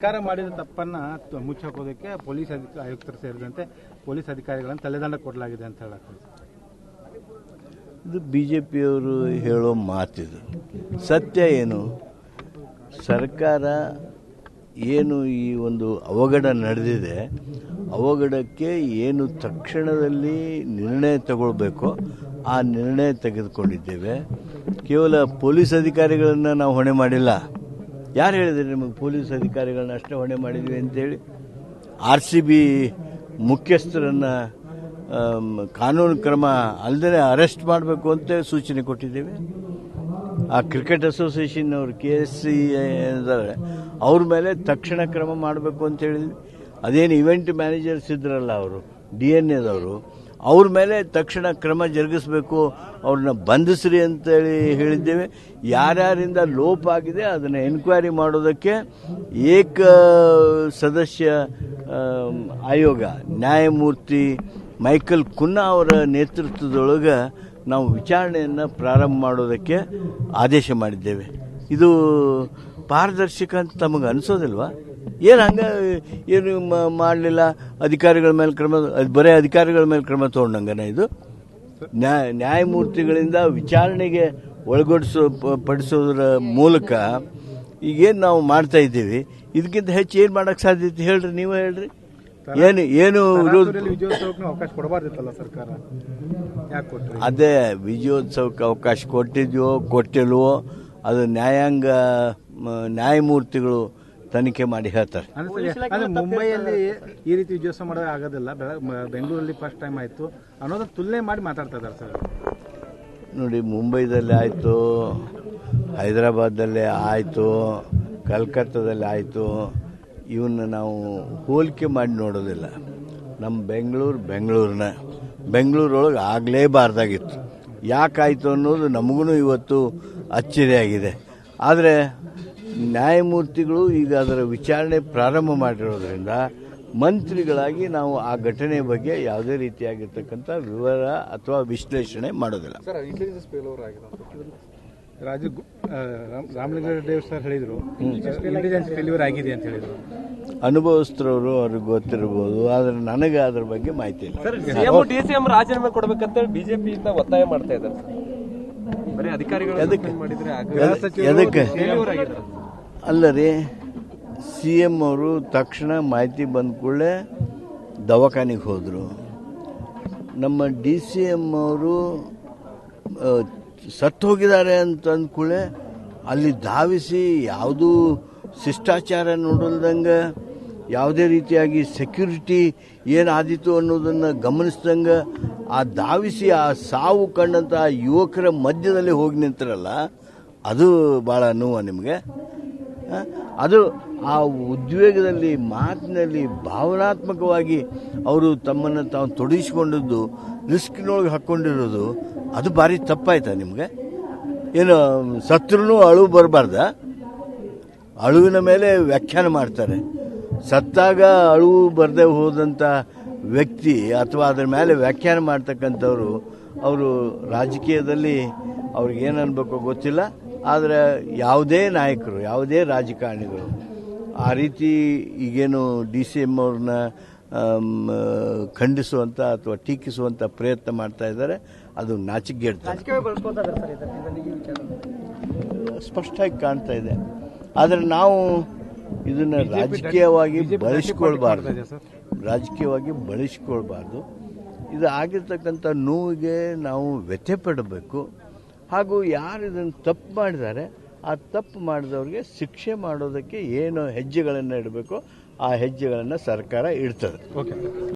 ಸರ್ಕಾರ ಮಾಡಿದ ತಪ್ಪನ್ನ ಮುಚ್ಚಾಕೋದಕ್ಕೆ ಪೊಲೀಸ್ ಆಯುಕ್ತರು ಸೇರಿದಂತೆ ಪೊಲೀಸ್ ಅಧಿಕಾರಿಗಳನ್ನು ತಲೆದಂಡ ಕೊಡಲಾಗಿದೆ ಅಂತ ಹೇಳಕ್ಕೆ ಇದು ಬಿಜೆಪಿಯವರು ಹೇಳೋ ಮಾತಿದು. ಸತ್ಯ ಏನು? ಸರ್ಕಾರ ಏನು ಈ ಒಂದು ಅವಘಡ ನಡೆದಿದೆ, ಅವಘಡಕ್ಕೆ ಏನು ತಕ್ಷಣದಲ್ಲಿ ನಿರ್ಣಯ ತಗೊಳ್ಬೇಕೋ ಆ ನಿರ್ಣಯ ತೆಗೆದುಕೊಂಡಿದ್ದೇವೆ. ಕೇವಲ ಪೊಲೀಸ್ ಅಧಿಕಾರಿಗಳನ್ನು ನಾವು ಹೊಣೆ ಮಾಡಿಲ್ಲ. ಯಾರು ಹೇಳಿದ್ರೆ ನಿಮಗೆ ಪೊಲೀಸ್ ಅಧಿಕಾರಿಗಳನ್ನ ಅಷ್ಟೇ ಹೊಣೆ ಮಾಡಿದ್ವಿ ಅಂತೇಳಿ? RCB ಮುಖ್ಯಸ್ಥರನ್ನು ಕಾನೂನು ಕ್ರಮ ಅಲ್ಲದೆ ಅರೆಸ್ಟ್ ಮಾಡಬೇಕು ಅಂತ ಸೂಚನೆ ಕೊಟ್ಟಿದ್ದೇವೆ. ಆ ಕ್ರಿಕೆಟ್ ಅಸೋಸಿಯೇಷನ್ ಅವರು KSC ಇದ್ದಾರೆ, ಅವ್ರ ಮೇಲೆ ತಕ್ಷಣ ಕ್ರಮ ಮಾಡಬೇಕು ಅಂತ ಹೇಳಿದ್ವಿ. ಅದೇನು ಇವೆಂಟ್ ಮ್ಯಾನೇಜರ್ಸ್ ಇದ್ರಲ್ಲ ಅವರು DNA ಅವ್ರ ಮೇಲೆ ತಕ್ಷಣ ಕ್ರಮ ಜರುಗಿಸಬೇಕು, ಅವ್ರನ್ನ ಬಂಧಿಸ್ರಿ ಅಂತೇಳಿ ಹೇಳಿದ್ದೇವೆ. ಯಾರ್ಯಾರಿಂದ ಲೋಪ ಆಗಿದೆ ಅದನ್ನು ಎನ್ಕ್ವೈರಿ ಮಾಡೋದಕ್ಕೆ ಏಕ ಸದಸ್ಯ ಆಯೋಗ ನ್ಯಾಯಮೂರ್ತಿ ಮೈಕಲ್ ಕುನ್ನಾ ಅವರ ನೇತೃತ್ವದೊಳಗೆ ನಾವು ವಿಚಾರಣೆಯನ್ನು ಪ್ರಾರಂಭ ಮಾಡೋದಕ್ಕೆ ಆದೇಶ ಮಾಡಿದ್ದೇವೆ. ಇದು ಪಾರದರ್ಶಕ ಅಂತ ತಮಗೆ ಅನಿಸೋದಿಲ್ವಾ? ಏನು ಏನು ಮಾಡಲಿಲ್ಲ, ಅಧಿಕಾರಿಗಳ ಮೇಲೆ ಕ್ರಮ, ಬರೀ ಅಧಿಕಾರಿಗಳ ಮೇಲೆ ಕ್ರಮ ತಗೊಂಡಂಗನ ಇದು? ನ್ಯಾಯಮೂರ್ತಿಗಳಿಂದ ವಿಚಾರಣೆಗೆ ಪಡಿಸೋದ್ರ ಮೂಲಕ ಈಗೇನು ನಾವು ಮಾಡ್ತಾ ಇದ್ದೀವಿ, ಇದಕ್ಕಿಂತ ಹೆಚ್ಚು ಏನು ಮಾಡೋಕ್ಕೆ ಸಾಧ್ಯತೆ ಹೇಳ್ರಿ, ನೀವೇ ಹೇಳ್ರಿ. ಏನು ಅವಕಾಶ ಕೊಡಬಾರ್ದಿತ್ತಲ್ಲ ಸರ್ಕಾರ? ಅದೇ ವಿಜಯೋತ್ಸವಕ್ಕೆ ಅವಕಾಶ ಕೊಟ್ಟಿಲ್ವೋ ಅದು ನ್ಯಾಯಮೂರ್ತಿಗಳು ತನಿಖೆ ಮಾಡಿ ಹೇಳ್ತಾರೆ. ಮುಂಬೈಯಲ್ಲಿ ಈ ರೀತಿ ವಿಜಯೋತ್ಸವ ಮಾಡೋದು ಆಗೋದಿಲ್ಲ, ಬೆಂಗಳೂರಲ್ಲಿ ಫಸ್ಟ್ ಟೈಮ್ ಆಯಿತು ಅನ್ನೋದನ್ನ ತುಲನೆ ಮಾಡಿ ಮಾತಾಡ್ತಾ ಇದ್ದಾರೆ ಸರ್. ನೋಡಿ, ಮುಂಬೈದಲ್ಲಿ ಆಯಿತು, ಹೈದರಾಬಾದಲ್ಲೇ ಆಯಿತು, ಕಲ್ಕತ್ತಾದಲ್ಲಿ ಆಯಿತು. ಇವನ್ನ ನಾವು ಹೋಲಿಕೆ ಮಾಡಿ ನೋಡೋದಿಲ್ಲ. ನಮ್ಮ ಬೆಂಗಳೂರೊಳಗೆ ಆಗಲೇಬಾರ್ದಾಗಿತ್ತು. ಯಾಕಾಯಿತು ಅನ್ನೋದು ನಮಗೂ ಇವತ್ತು ಅಚ್ಚರಿಯಾಗಿದೆ. ಆದರೆ ನ್ಯಾಯಮೂರ್ತಿಗಳು ಈಗ ಅದರ ವಿಚಾರಣೆ ಪ್ರಾರಂಭ ಮಾಡಿರೋದ್ರಿಂದ ಮಂತ್ರಿಗಳಾಗಿ ನಾವು ಆ ಘಟನೆ ಬಗ್ಗೆ ಯಾವುದೇ ರೀತಿಯಾಗಿರ್ತಕ್ಕಂಥ ವಿವರ ಅಥವಾ ವಿಶ್ಲೇಷಣೆ ಮಾಡೋದಿಲ್ಲ. ರಾಮಲಿಂಗಾರೆಡ್ಡಿ ಸರ್ ಹೇಳಿದರು ಇಂಟೆಲಿಜೆನ್ಸ್ ಫೇಲ್ಯೂರ್ ಆಗಿದೆ ಅಂತ ಹೇಳಿದರು. ಅನುಭವಸ್ಥರವರು ಅವ್ರಿಗೆ ಗೊತ್ತಿರಬಹುದು, ಆದರೆ ನನಗೆ ಅದರ ಬಗ್ಗೆ ಮಾಹಿತಿ ಇಲ್ಲ. DCM ರಾಜೀನಾಮೆ ಕೊಡಬೇಕಂತ ಬಿಜೆಪಿಯಿಂದ ಒತ್ತಾಯ ಮಾಡ್ತಾ ಇದ್ದಾರೆ. ಎದಕ್ಕೆ ಅಲ್ಲ ರೀ, CM ಅವರು ತಕ್ಷಣ ಮಾಹಿತಿ ಬಂದ ಕೂಡಲೇ ದವಾಖಾನೆಗೆ ಹೋದರು. ನಮ್ಮ DCM ಅವರು ಸತ್ತು ಹೋಗಿದ್ದಾರೆ ಅಂತ ಅಂದ್ಕೂಡಲೇ ಅಲ್ಲಿ ಧಾವಿಸಿ ಯಾವುದೂ ಶಿಷ್ಟಾಚಾರ ನೋಡಲ್ದಂಗೆ, ಯಾವುದೇ ರೀತಿಯಾಗಿ ಸೆಕ್ಯೂರಿಟಿ ಏನಾದೀತು ಅನ್ನೋದನ್ನು ಗಮನಿಸ್ದಂಗೆ ಆ ಧಾವಿಸಿ ಆ ಸಾವು ಕಂಡಂಥ ಯುವಕರ ಮಧ್ಯದಲ್ಲಿ ಹೋಗಿ ನಿಂತಿರಲ್ಲ, ಅದು ಭಾಳ ನೋವು ನಿಮಗೆ. ಅದು ಆ ಉದ್ವೇಗದಲ್ಲಿ, ಮಾತಿನಲ್ಲಿ, ಭಾವನಾತ್ಮಕವಾಗಿ ಅವರು ತಮ್ಮನ್ನು ತಾವು ತೊಡಗಿಸಿಕೊಂಡದ್ದು, ರಿಸ್ಕ್ನೊಳಗೆ ಹಾಕ್ಕೊಂಡಿರೋದು, ಅದು ಭಾರಿ ತಪ್ಪಾಯ್ತಾ ನಿಮಗೆ? ಏನು ಸತ್ರೂ ಅಳು ಬರಬಾರ್ದ? ಅಳುವಿನ ಮೇಲೆ ವ್ಯಾಖ್ಯಾನ ಮಾಡ್ತಾರೆ. ಸತ್ತಾಗ ಅಳುವು ಬರದೆ ಹೋದಂಥ ವ್ಯಕ್ತಿ ಅಥವಾ ಅದರ ಮೇಲೆ ವ್ಯಾಖ್ಯಾನ ಮಾಡ್ತಕ್ಕಂಥವ್ರು, ಅವರು ರಾಜಕೀಯದಲ್ಲಿ ಅವ್ರಿಗೆ ಏನು ಅನ್ಬೇಕೋ ಗೊತ್ತಿಲ್ಲ. ಆದರೆ ಯಾವುದೇ ನಾಯಕರು, ಯಾವುದೇ ರಾಜಕಾರಣಿಗಳು ಆ ರೀತಿ ಈಗೇನು DCM ಅವ್ರನ್ನ ಖಂಡಿಸುವಂಥ ಅಥವಾ ಟೀಕಿಸುವಂಥ ಪ್ರಯತ್ನ ಮಾಡ್ತಾ ಇದ್ದಾರೆ. ಅದು ನಾಚಿಕೆಗೇಡ್ತಾರೆ, ಸ್ಪಷ್ಟವಾಗಿ ಕಾಣ್ತಾ ಇದೆ. ಆದರೆ ನಾವು ಇದನ್ನು ರಾಜಕೀಯವಾಗಿ ಬಳಸ್ಕೊಳ್ಬಾರ್ದು. ಇದು ಆಗಿರ್ತಕ್ಕಂಥ ನೋವಿಗೆ ನಾವು ವ್ಯಥೆ ಪಡಬೇಕು. ಹಾಗೂ ಯಾರು ಇದನ್ನು ತಪ್ಪು ಮಾಡಿದ್ದಾರೆ, ಆ ತಪ್ಪು ಮಾಡಿದವ್ರಿಗೆ ಶಿಕ್ಷೆ ಮಾಡೋದಕ್ಕೆ ಏನು ಹೆಜ್ಜೆಗಳನ್ನು ಇಡಬೇಕು ಆ ಹೆಜ್ಜೆಗಳನ್ನು ಸರ್ಕಾರ ಇಡ್ತದೆ. ಓಕೆ.